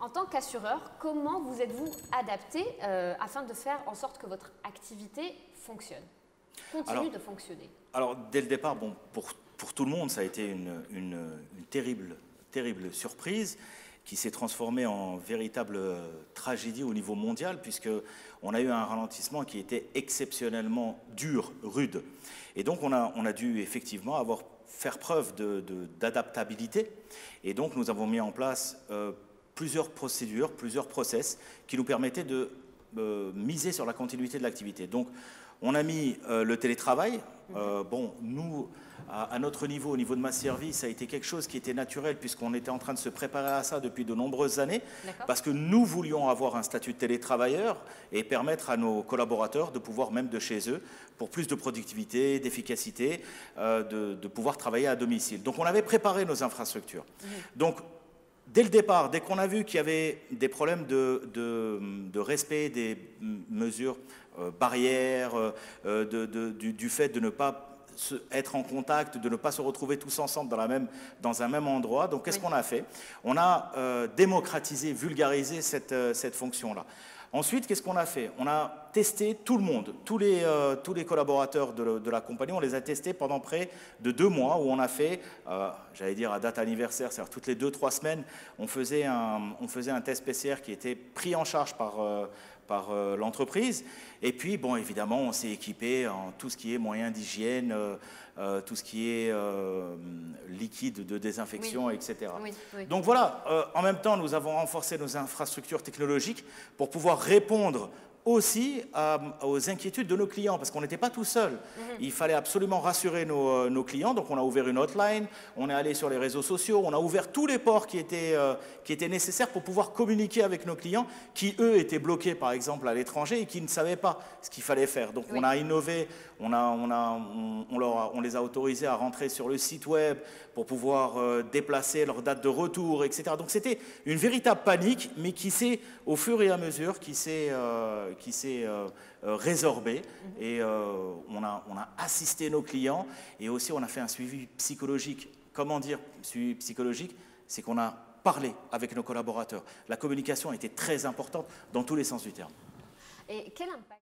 En tant qu'assureur, comment vous êtes-vous adapté afin de faire en sorte que votre activité fonctionne, continue de fonctionner? Alors, dès le départ, bon, pour tout le monde, ça a été une terrible surprise qui s'est transformée en véritable tragédie au niveau mondial, puisqu'on a eu un ralentissement qui était exceptionnellement dur, rude. Et donc, on a dû effectivement faire preuve d'adaptabilité. Et donc, nous avons mis en place plusieurs procédures, plusieurs process qui nous permettaient de miser sur la continuité de l'activité. Donc, on a mis le télétravail. Bon, nous, à notre niveau, au niveau de Mass Service, ça a été quelque chose qui était naturel puisqu'on était en train de se préparer à ça depuis de nombreuses années. Parce que nous voulions avoir un statut de télétravailleur et permettre à nos collaborateurs de pouvoir, même de chez eux, pour plus de productivité, d'efficacité, de pouvoir travailler à domicile. Donc, on avait préparé nos infrastructures. Donc, dès le départ, dès qu'on a vu qu'il y avait des problèmes de respect des mesures barrières, du fait de ne pas être en contact, de ne pas se retrouver tous ensemble dans un même endroit. Donc, qu'est-ce qu'on a fait? On a démocratisé, vulgarisé cette fonction-là. Ensuite, qu'est-ce qu'on a fait? On a testé tout le monde, tous les collaborateurs de la compagnie, on les a testés pendant près de 2 mois où on a fait, j'allais dire à date anniversaire, c'est-à-dire toutes les 2-3 semaines, on faisait un test PCR qui était pris en charge par l'entreprise. Et puis, bon, évidemment, on s'est équipé en tout ce qui est moyens d'hygiène, tout ce qui est liquide de désinfection, etc. Donc voilà, en même temps, nous avons renforcé nos infrastructures technologiques pour pouvoir répondre aussi aux inquiétudes de nos clients, parce qu'on n'était pas tout seul. Il fallait absolument rassurer nos clients, donc on a ouvert une hotline, on est allé sur les réseaux sociaux, on a ouvert tous les ports qui étaient nécessaires pour pouvoir communiquer avec nos clients, qui eux étaient bloqués par exemple à l'étranger et qui ne savaient pas ce qu'il fallait faire. Donc on a innové, on les a autorisés à rentrer sur le site web pour pouvoir déplacer leur date de retour, etc. Donc c'était une véritable panique, mais qui s'est, au fur et à mesure, qui s'est résorbé. Et on a assisté nos clients et aussi on a fait un suivi psychologique. Comment dire suivi psychologique? C'est qu'on a parlé avec nos collaborateurs. La communication était très importante dans tous les sens du terme. Et quel impact